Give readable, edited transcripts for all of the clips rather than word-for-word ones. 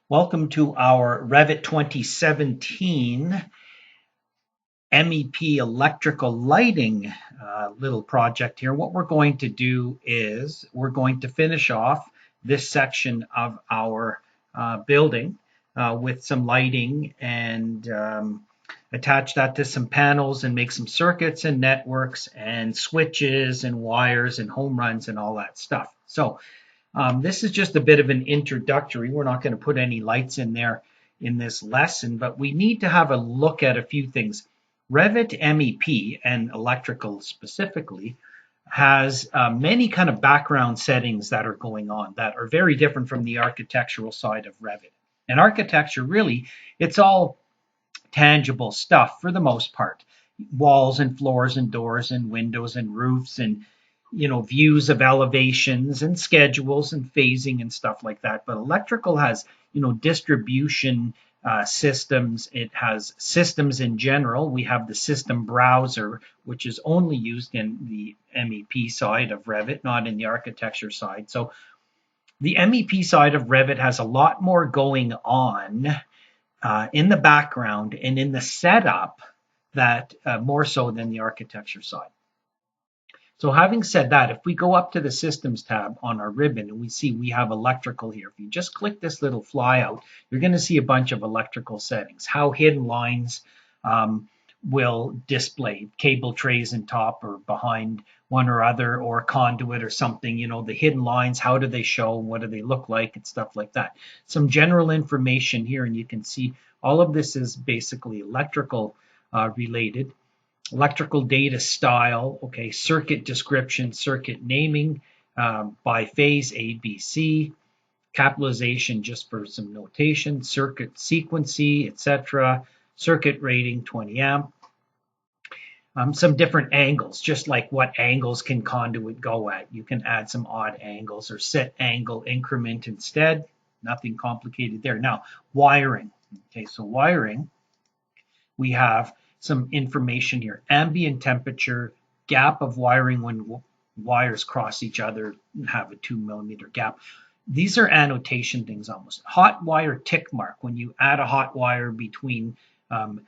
Welcome to our Revit 2017 MEP electrical lighting little project here. What we're going to do is we're going to finish off this section of our building with some lighting and attach that to some panels and make some circuits and networks and switches and wires and home runs and all that stuff. So this is just a bit of an introductory. We're not going to put any lights in there in this lesson, but we need to have a look at a few things. Revit MEP, and electrical specifically, has many kind of background settings that are going on that are very different from the architectural side of Revit. And architecture, really, it's all tangible stuff for the most part. Walls and floors and doors and windows and roofs and views of elevations and schedules and phasing and stuff like that. But electrical has distribution systems. It has systems in general. We have the system browser, which is only used in the MEP side of Revit, not in the architecture side. So the MEP side of Revit has a lot more going on in the background and in the setup that more so than the architecture side. So having said that, if we go up to the Systems tab on our ribbon and we see we have electrical here, if you just click this little flyout, you're going to see a bunch of electrical settings, how hidden lines will display, cable trays in top or behind one or other, or conduit or something, the hidden lines, how do they show, what do they look like, and stuff like that. Some general information here, and you can see all of this is basically electrical related. Electrical data style, okay, circuit description, circuit naming by phase ABC, capitalization just for some notation, circuit sequency, etc., circuit rating 20 amp, some different angles, just like what angles can conduit go at. You can add some odd angles or set angle increment instead, nothing complicated there. Now, wiring, okay, so wiring, we have some information here. Ambient temperature, gap of wiring when wires cross each other and have a 2 millimeter gap. These are annotation things almost. Hot wire tick mark. When you add a hot wire between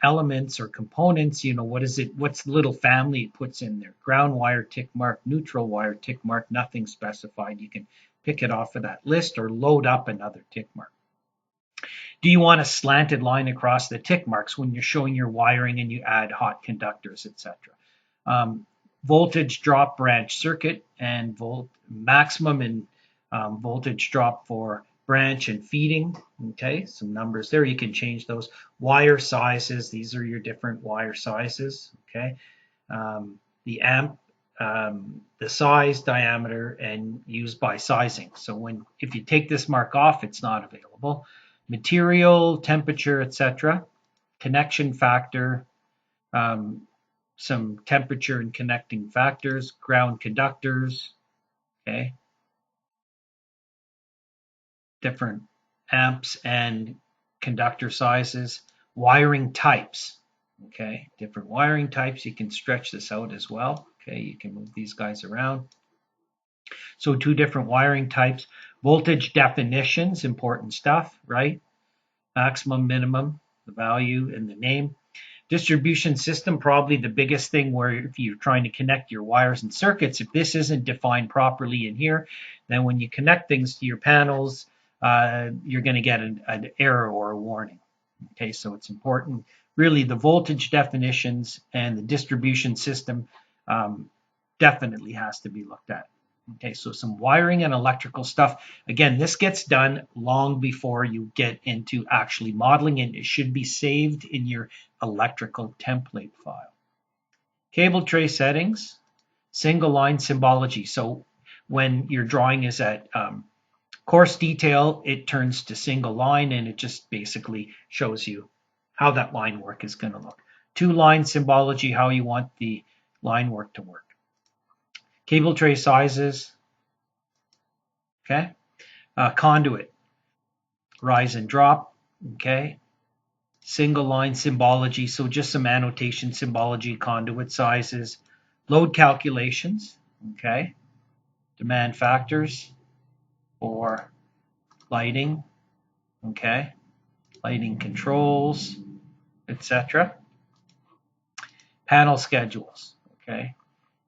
elements or components, what is it? What's the little family it puts in there? Ground wire tick mark, neutral wire tick mark, nothing specified. You can pick it off of that list or load up another tick mark. Do you want a slanted line across the tick marks when you're showing your wiring and you add hot conductors, etc.? Voltage drop branch circuit and maximum and voltage drop for branch and feeding. Okay, some numbers there. You can change those. Wire sizes. These are your different wire sizes. Okay, the amp, the size, diameter, and used by sizing. So if you take this mark off, it's not available. Material, temperature, etc. Connection factor, some temperature and connecting factors, ground conductors, okay, different amps and conductor sizes, wiring types, okay, different wiring types. You can stretch this out as well, okay, you can move these guys around. So 2 different wiring types, voltage definitions, important stuff, right? Maximum, minimum, the value and the name. Distribution system, probably the biggest thing where if you're trying to connect your wires and circuits, if this isn't defined properly in here, then when you connect things to your panels, you're going to get an error or a warning. Okay, so it's important. Really, the voltage definitions and the distribution system definitely has to be looked at. Okay, so some wiring and electrical stuff. Again, this gets done long before you get into actually modeling, and it should be saved in your electrical template file. Cable tray settings, single line symbology. So when your drawing is at coarse detail, it turns to single line, and it just basically shows you how that line work is going to look. 2-line symbology, how you want the line work to work. Cable tray sizes, okay. Conduit, rise and drop, okay. Single line symbology, so just some annotation symbology, conduit sizes. Load calculations, okay. Demand factors for lighting, Okay, lighting controls, etc. Panel schedules. Okay,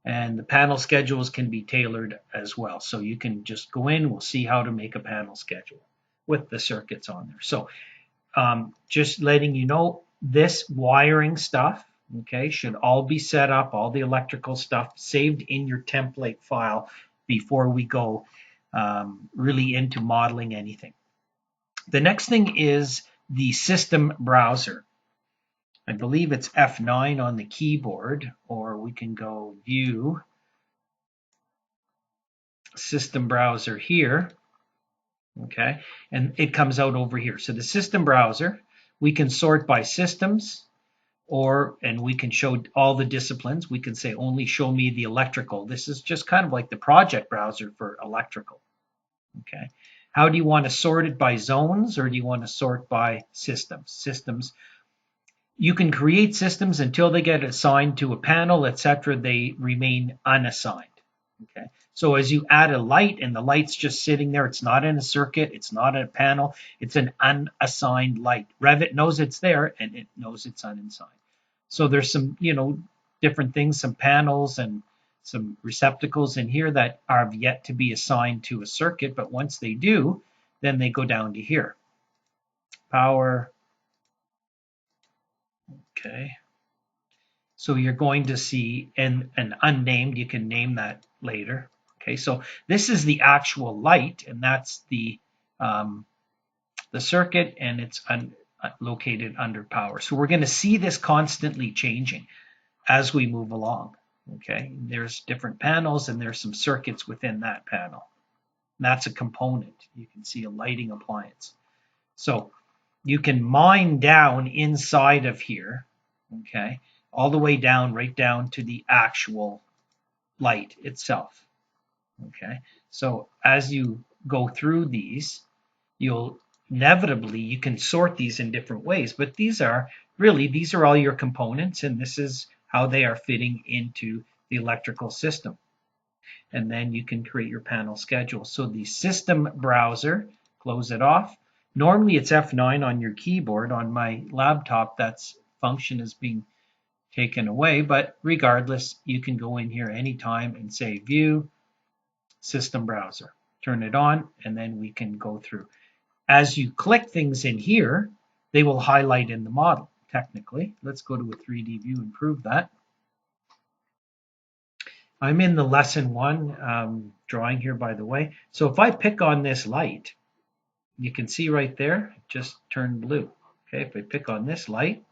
and the panel schedules can be tailored as well. So you can just go in, we'll see how to make a panel schedule with the circuits on there. So just letting you know, this wiring stuff, okay, should all be set up, all the electrical stuff saved in your template file before we go really into modeling anything. The next thing is the system browser. I believe it's F9 on the keyboard, or we can go view system browser here. Okay, and it comes out over here. So the system browser, we can sort by systems, and we can show all the disciplines. We can say only show me the electrical. This is just kind of like the project browser for electrical. Okay, how do you want to sort it, by zones, or do you want to sort by systems? Systems, you can create systems until they get assigned to a panel, etc. They remain unassigned. Okay. So as you add a light and the light's just sitting there, it's not in a circuit, it's not in a panel, it's an unassigned light. Revit knows it's there and it knows it's unassigned. So there's some, different things, some panels and some receptacles in here that are yet to be assigned to a circuit, but once they do, then they go down to here. Power. Okay. So you're going to see an unnamed, you can name that later. Okay, so this is the actual light, and that's the circuit, and it's located under power. So we're going to see this constantly changing as we move along. Okay, there's different panels, and there's some circuits within that panel. And that's a component. You can see a lighting appliance. So you can mine down inside of here, okay, all the way down, right down to the actual light itself. Okay, so as you go through these, you can sort these in different ways, but these are all your components, and this is how they are fitting into the electrical system. And then you can create your panel schedule. So the system browser, close it off. Normally it's F9 on your keyboard. On my laptop, that function is being taken away, but regardless, you can go in here anytime and say view system browser, turn it on, and then we can go through. As you click things in here, they will highlight in the model. Technically, let's go to a 3D view and prove that. I'm in the lesson 1 drawing here, by the way. So if I pick on this light, you can see right there, it just turned blue. Okay, if I pick on this light,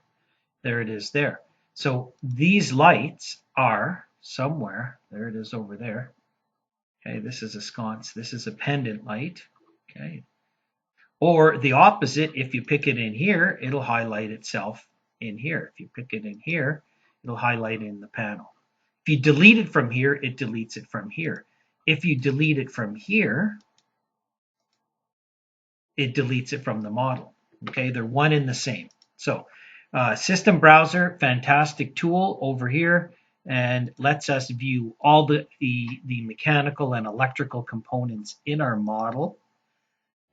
there it is there. So these lights are somewhere, there it is over there. Okay, this is a sconce, this is a pendant light. Okay, or the opposite, if you pick it in here, it'll highlight itself in here. If you pick it in here, it'll highlight in the panel. If you delete it from here, it deletes it from here. If you delete it from here, it deletes it from the model. Okay, they're one and the same. So system browser, fantastic tool over here, and lets us view all the mechanical and electrical components in our model.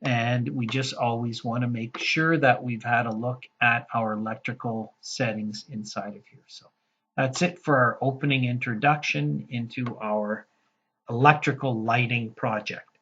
And we just always want to make sure that we've had a look at our electrical settings inside of here. So that's it for our opening introduction into our electrical lighting project.